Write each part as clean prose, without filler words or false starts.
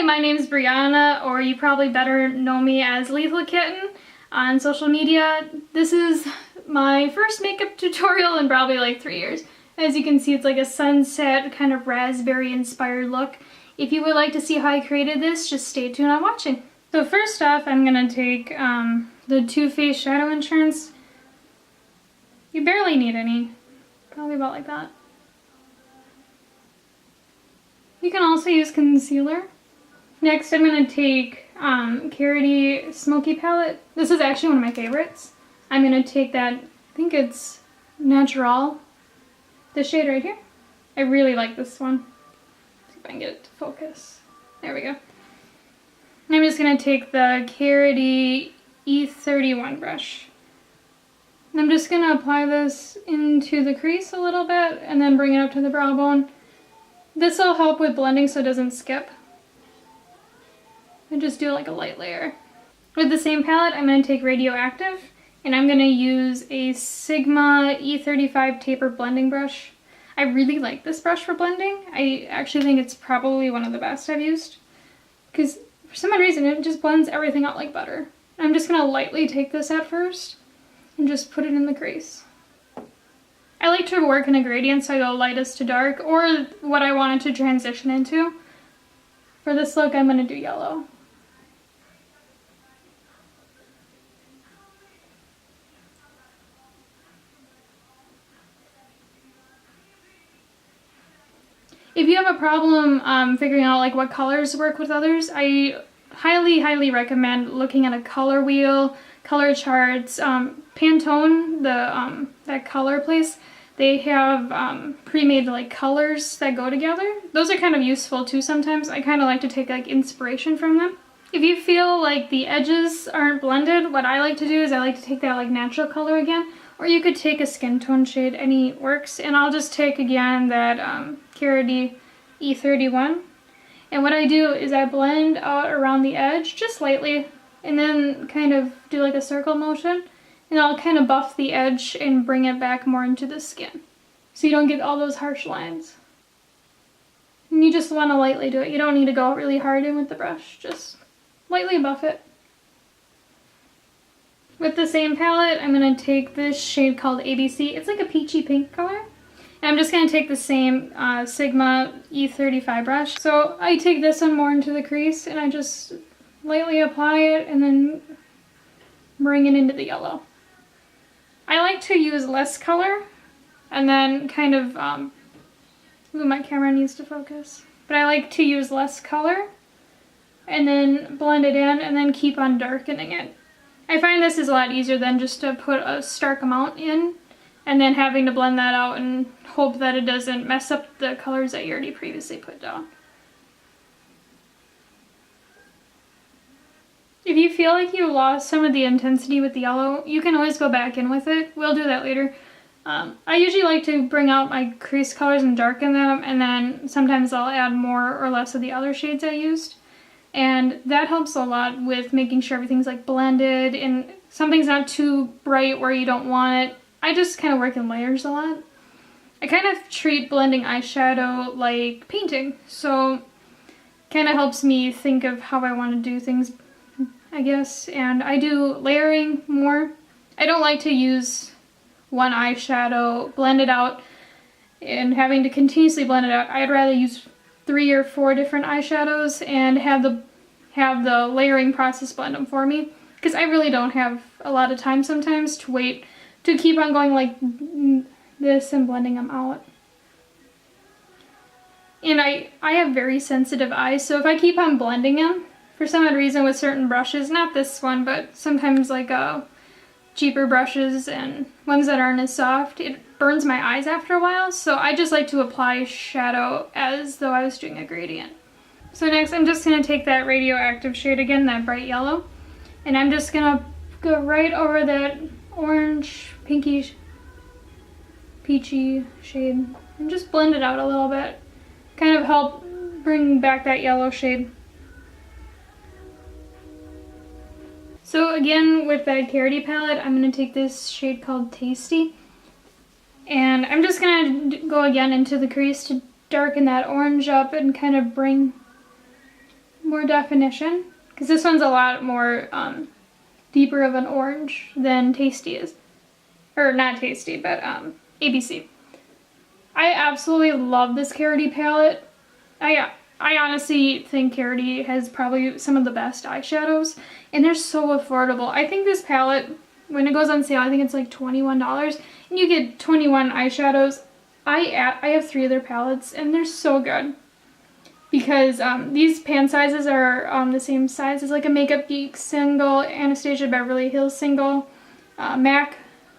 Hi, my name's Breyonna, or you probably better know me as Lethal Kitten on social media. This is my first makeup tutorial in probably like 3 years. As you can see, it's like a sunset kind of raspberry inspired look. If you would like to see how I created this, just stay tuned on watching. So first off, I'm going to take the Too Faced Shadow Insurance. You barely need any, probably about like that. You can also use concealer. Next, I'm going to take Carity Smoky Palette. This is actually one of my favorites. I'm going to take that, I think it's Natural, the shade right here. I really like this one. Let's see if I can get it to focus. There we go. And I'm just going to take the Carity E31 brush. And I'm just going to apply this into the crease a little bit and then bring it up to the brow bone. This will help with blending so it doesn't skip. And just do like a light layer. With the same palette, I'm going to take Radioactive, and I'm going to use a Sigma E35 taper blending brush. I really like this brush for blending. I actually think it's probably one of the best I've used, because for some odd reason it just blends everything out like butter. I'm just going to lightly take this at first and just put it in the crease. I like to work in a gradient, so I go lightest to dark, or what I wanted to transition into. For this look, I'm going to do yellow. If you have a problem figuring out like what colors work with others, I highly recommend looking at a color wheel, color charts. Pantone, that color place, they have pre-made like colors that go together. Those are kind of useful too sometimes. I kind of like to take like inspiration from them. If you feel like the edges aren't blended, what I like to do is I like to take that like natural color again, or you could take a skin tone shade, any works, and I'll just take again that Carity E31. And what I do is I blend out around the edge just lightly, and then kind of do like a circle motion, and I'll kind of buff the edge and bring it back more into the skin, so you don't get all those harsh lines. And you just want to lightly do it. You don't need to go really hard in with the brush, just lightly buff it. With the same palette, I'm going to take this shade called ABC. It's like a peachy pink color. And I'm just going to take the same Sigma E35 brush. So I take this one more into the crease and I just lightly apply it and then bring it into the yellow. I like to use less color and then kind of, ooh, my camera needs to focus. But I like to use less color and then blend it in and then keep on darkening it. I find this is a lot easier than just to put a stark amount in and then having to blend that out and hope that it doesn't mess up the colors that you already previously put down. If you feel like you lost some of the intensity with the yellow, you can always go back in with it. We'll do that later. I usually like to bring out my crease colors and darken them, and then sometimes I'll add more or less of the other shades I used. And that helps a lot with making sure everything's like blended and something's not too bright where you don't want it. I just kind of work in layers a lot. I kind of treat blending eyeshadow like painting, so kind of helps me think of how I want to do things, I guess. And I do layering more. I don't like to use one eyeshadow, blend it out, and having to continuously blend it out. I'd rather use 3 or 4 different eyeshadows and have the layering process blend them for me, because I really don't have a lot of time sometimes to wait to keep on going like this and blending them out. And I have very sensitive eyes, so if I keep on blending them for some odd reason with certain brushes, not this one, but sometimes like cheaper brushes and ones that aren't as soft, it burns my eyes after a while, so I just like to apply shadow as though I was doing a gradient. So next I'm just going to take that Radioactive shade again, that bright yellow, and I'm just going to go right over that orange, pinky, peachy shade and just blend it out a little bit. Kind of help bring back that yellow shade. So again, with that Carity palette, I'm going to take this shade called Tasty. And I'm just going to go again into the crease to darken that orange up and kind of bring more definition, because this one's a lot more deeper of an orange than Tasty is. Or not Tasty, but ABC. I absolutely love this Carity palette. I honestly think Carity has probably some of the best eyeshadows, and they're so affordable. I think this palette, when it goes on sale, I think it's like $21, and you get 21 eyeshadows. I have 3 of their palettes, and they're so good. Because these pan sizes are the same size as like a Makeup Geek single, Anastasia Beverly Hills single, MAC.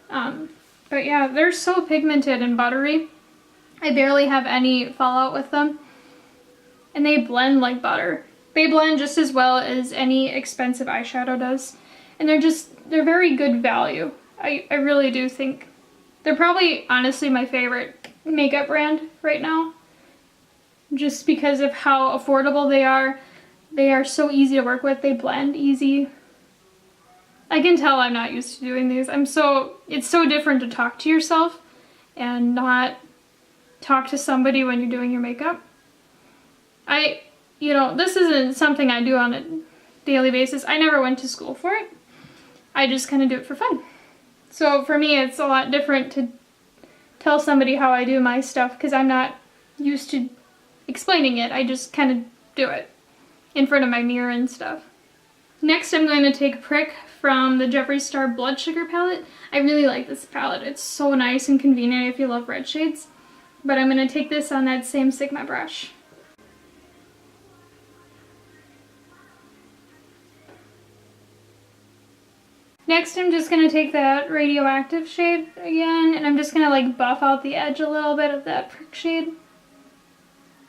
But yeah, they're so pigmented and buttery. I barely have any fallout with them. And they blend like butter. They blend just as well as any expensive eyeshadow does. And they're very good value. I really do think they're probably honestly my favorite makeup brand right now. Just because of how affordable they are. They are so easy to work with. They blend easy. I can tell I'm not used to doing these. It's so different to talk to yourself and not talk to somebody when you're doing your makeup. This isn't something I do on a daily basis. I never went to school for it. I just kind of do it for fun. So for me, it's a lot different to tell somebody how I do my stuff because I'm not used to explaining it. I just kind of do it in front of my mirror and stuff. Next, I'm going to take Prick from the Jeffree Star Blood Sugar palette. I really like this palette. It's so nice and convenient if you love red shades. But I'm going to take this on that same Sigma brush. Next, I'm just going to take that Radioactive shade again, and I'm just going to like buff out the edge a little bit of that Prick shade.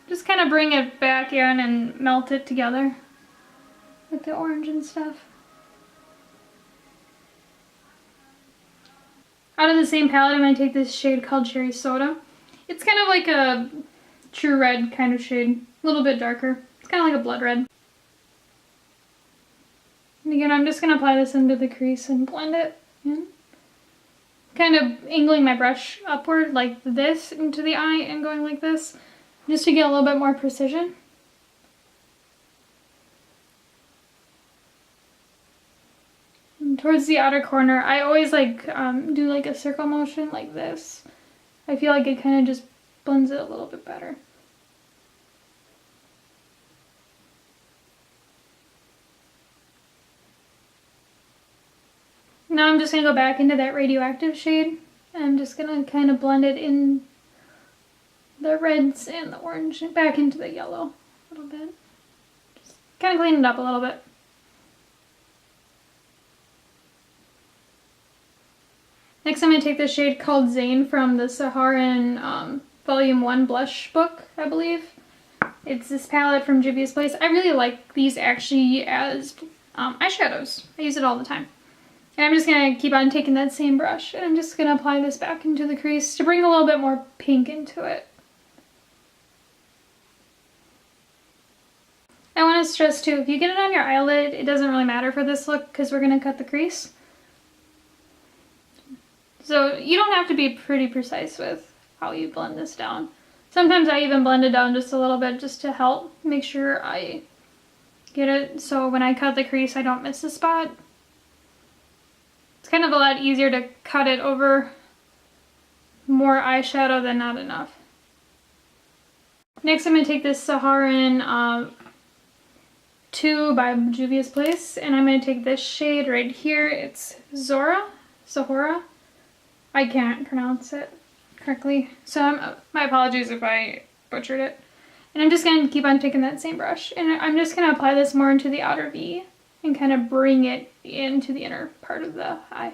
Just kind of bring it back in and melt it together with the orange and stuff. Out of the same palette, I'm going to take this shade called Cherry Soda. It's kind of like a true red kind of shade, a little bit darker. It's kind of like a blood red. And again, I'm just going to apply this into the crease and blend it in. Kind of angling my brush upward like this into the eye and going like this, just to get a little bit more precision. And towards the outer corner, I always do like a circle motion like this. I feel like it kind of just blends it a little bit better. Now I'm just going to go back into that Radioactive shade. I'm just going to kind of blend it in the reds and the orange and back into the yellow a little bit. Just kind of clean it up a little bit. Next I'm going to take this shade called Zane from the Saharan Volume 1 blush book, I believe. It's this palette from Juvia's Place. I really like these actually as eyeshadows. I use it all the time. And I'm just going to keep on taking that same brush and I'm just going to apply this back into the crease to bring a little bit more pink into it. I want to stress too, if you get it on your eyelid, it doesn't really matter for this look because we're going to cut the crease. So you don't have to be pretty precise with how you blend this down. Sometimes I even blend it down just a little bit just to help make sure I get it so when I cut the crease I don't miss a spot. It's kind of a lot easier to cut it over more eyeshadow than not enough. Next I'm going to take this Saharan 2 by Juvia's Place and I'm going to take this shade right here. It's Sahara. I can't pronounce it correctly, so my apologies if I butchered it. And I'm just going to keep on taking that same brush and I'm just going to apply this more into the outer V and kind of bring it into the inner part of the eye.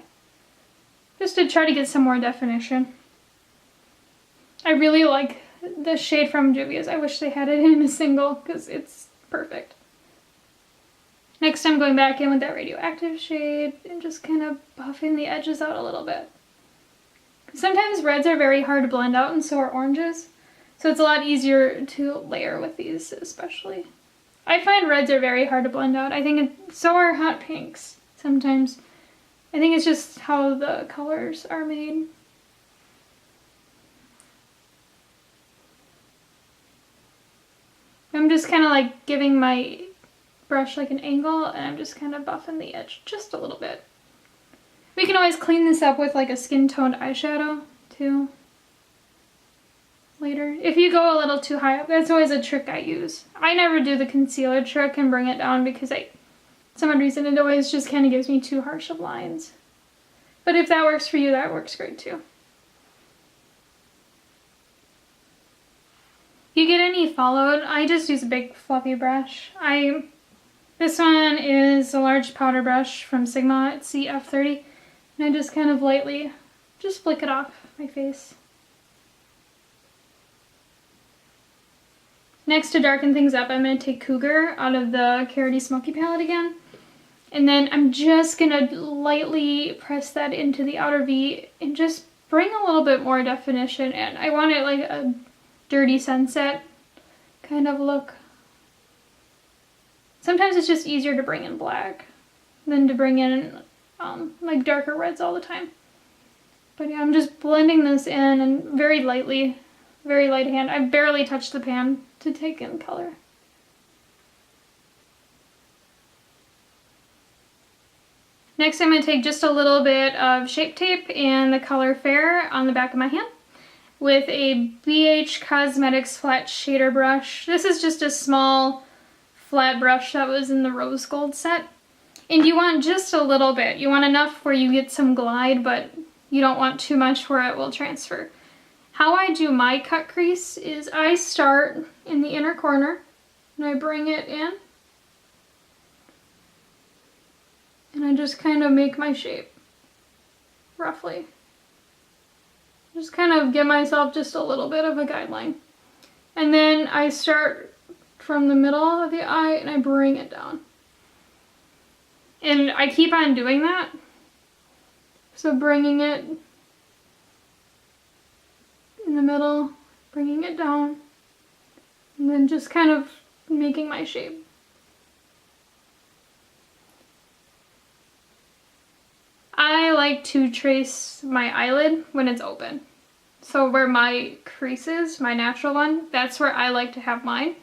Just to try to get some more definition. I really like the shade from Juvia's. I wish they had it in a single because it's perfect. Next I'm going back in with that Radioactive shade and just kind of buffing the edges out a little bit. Sometimes reds are very hard to blend out and so are oranges. So it's a lot easier to layer with these especially. I find reds are very hard to blend out. I think so are hot pinks sometimes. I think it's just how the colors are made. I'm just kind of like giving my brush like an angle, and I'm just kind of buffing the edge just a little bit. We can always clean this up with like a skin toned eyeshadow too later. If you go a little too high up, that's always a trick I use. I never do the concealer trick and bring it down because some odd reason it always just kind of gives me too harsh of lines. But if that works for you, that works great too. You get any followed, I just use a big fluffy brush. This one is a large powder brush from Sigma, it's the F30, and I just kind of lightly just flick it off my face. Next, to darken things up, I'm going to take Cougar out of the Carroty Smoky palette again. And then I'm just going to lightly press that into the outer V and just bring a little bit more definition in. I want it like a dirty sunset kind of look. Sometimes it's just easier to bring in black than to bring in like darker reds all the time. But yeah, I'm just blending this in and very lightly, very light hand. I barely touched the pan to take in color. Next, I'm going to take just a little bit of Shape Tape and the color Fair on the back of my hand with a BH Cosmetics flat shader brush. This is just a small flat brush that was in the rose gold set. And you want just a little bit. You want enough where you get some glide, but you don't want too much where it will transfer. How I do my cut crease is I start in the inner corner and I bring it in. And I just kind of make my shape, roughly. Just kind of give myself just a little bit of a guideline. And then I start from the middle of the eye and I bring it down. And I keep on doing that. So bringing it in the middle, bringing it down, and then just kind of making my shape. I like to trace my eyelid when it's open. So where my crease is, my natural one, that's where I like to have mine.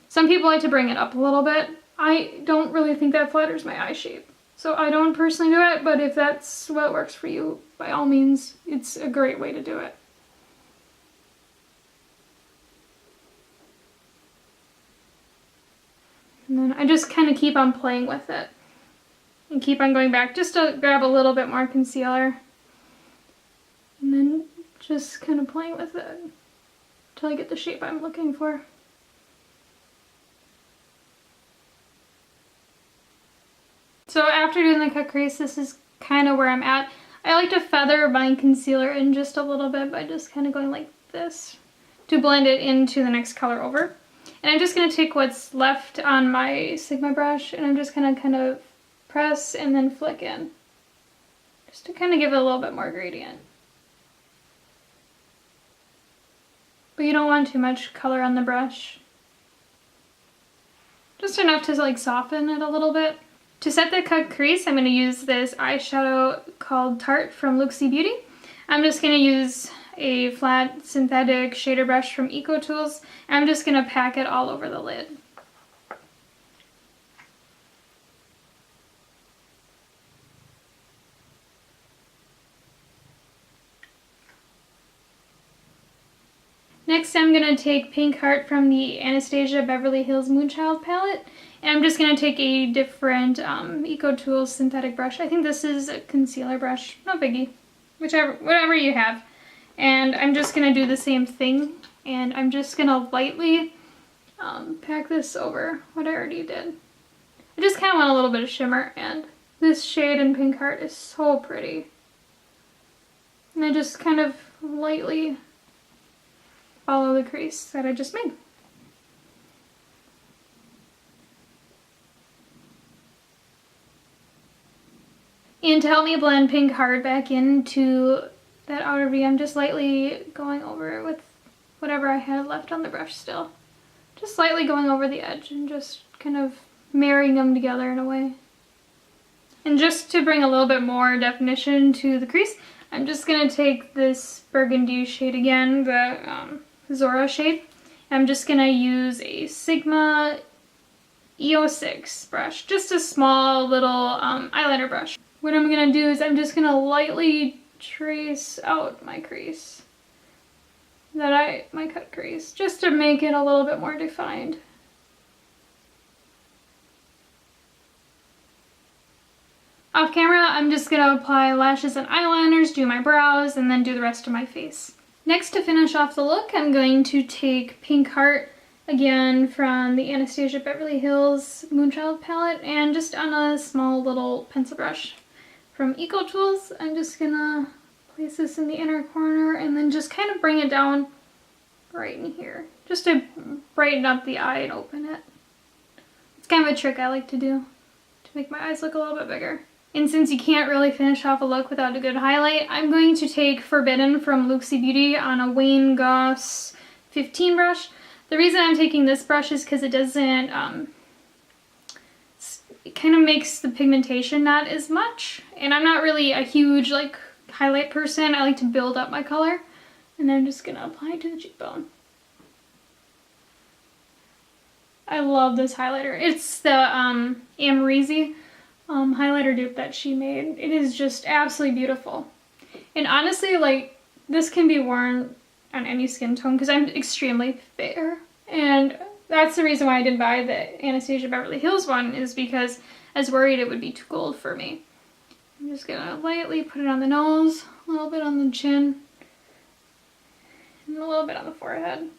Some people like to bring it up a little bit. I don't really think that flatters my eye shape. So I don't personally do it, but if that's what works for you, by all means, it's a great way to do it. And then I just kind of keep on playing with it. And keep on going back just to grab a little bit more concealer. And then just kind of playing with it until I get the shape I'm looking for. So after doing the cut crease, this is kind of where I'm at. I like to feather my concealer in just a little bit by just kind of going like this to blend it into the next color over. And I'm just going to take what's left on my Sigma brush and I'm just going to kind of press and then flick in. Just to kind of give it a little bit more gradient. But you don't want too much color on the brush. Just enough to like soften it a little bit. To set the cut crease, I'm going to use this eyeshadow called Tarte from Luxie Beauty. I'm just going to use a flat synthetic shader brush from Eco Tools. I'm just going to pack it all over the lid. Next, I'm going to take Pink Heart from the Anastasia Beverly Hills Moonchild palette. And I'm just going to take a different Eco Tools synthetic brush. I think this is a concealer brush. No biggie. Whatever you have. And I'm just going to do the same thing. And I'm just going to lightly pack this over what I already did. I just kind of want a little bit of shimmer. And this shade in Pink Heart is so pretty. And I just kind of lightly follow the crease that I just made. And to help me blend Pink Heart back into that outer V, I'm just lightly going over it with whatever I had left on the brush still. Just slightly going over the edge and just kind of marrying them together in a way. And just to bring a little bit more definition to the crease, I'm just going to take this burgundy shade again, the Zora shade. I'm just going to use a Sigma E06 brush, just a small little eyeliner brush. What I'm gonna do is I'm just gonna lightly trace out my crease, my cut crease, just to make it a little bit more defined. Off camera, I'm just gonna apply lashes and eyeliners, do my brows, and then do the rest of my face. Next, to finish off the look, I'm going to take Pink Heart, again from the Anastasia Beverly Hills Moonchild palette, and just on a small little pencil brush from Eco Tools, I'm just gonna place this in the inner corner and then just kind of bring it down right in here, just to brighten up the eye and open it. It's kind of a trick I like to do to make my eyes look a little bit bigger. And since you can't really finish off a look without a good highlight, I'm going to take Forbidden from Luxie Beauty on a Wayne Goss 15 brush. The reason I'm taking this brush is because it doesn't, it kind of makes the pigmentation not as much. And I'm not really a huge like highlight person. I like to build up my color. And I'm just gonna apply it to the cheekbone. I love this highlighter. It's the Amrezy highlighter dupe that she made. It is just absolutely beautiful. And honestly, like, this can be worn on any skin tone because I'm extremely fair. And that's the reason why I didn't buy the Anastasia Beverly Hills one, is because I was worried it would be too gold for me. I'm just gonna lightly put it on the nose, a little bit on the chin, and a little bit on the forehead.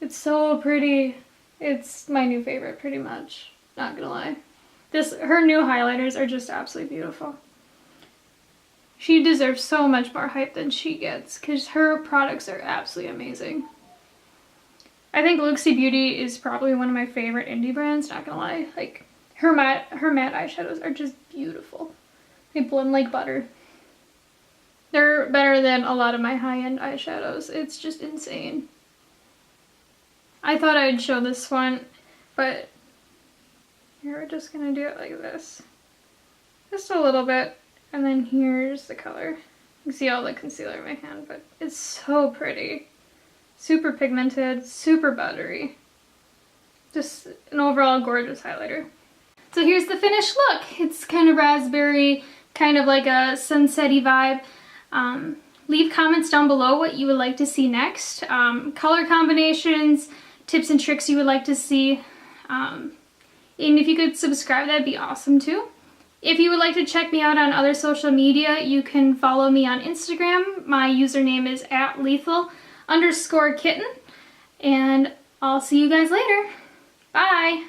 It's so pretty. It's my new favorite, pretty much. Not gonna lie. Her new highlighters are just absolutely beautiful. She deserves so much more hype than she gets because her products are absolutely amazing. I think Luxie Beauty is probably one of my favorite indie brands, not gonna lie. Like, her matte eyeshadows are just beautiful. They blend like butter. They're better than a lot of my high-end eyeshadows. It's just insane. I thought I'd show this one, but here we're just gonna do it like this. Just a little bit, and then here's the color. You can see all the concealer in my hand, but it's so pretty. Super pigmented, super buttery. Just an overall gorgeous highlighter. So here's the finished look. It's kind of raspberry, kind of like a sunset-y vibe. Leave comments down below what you would like to see next. Color combinations, tips and tricks you would like to see. And if you could subscribe, that'd be awesome too. If you would like to check me out on other social media, you can follow me on Instagram. My username is @lethal_kitten. And I'll see you guys later. Bye!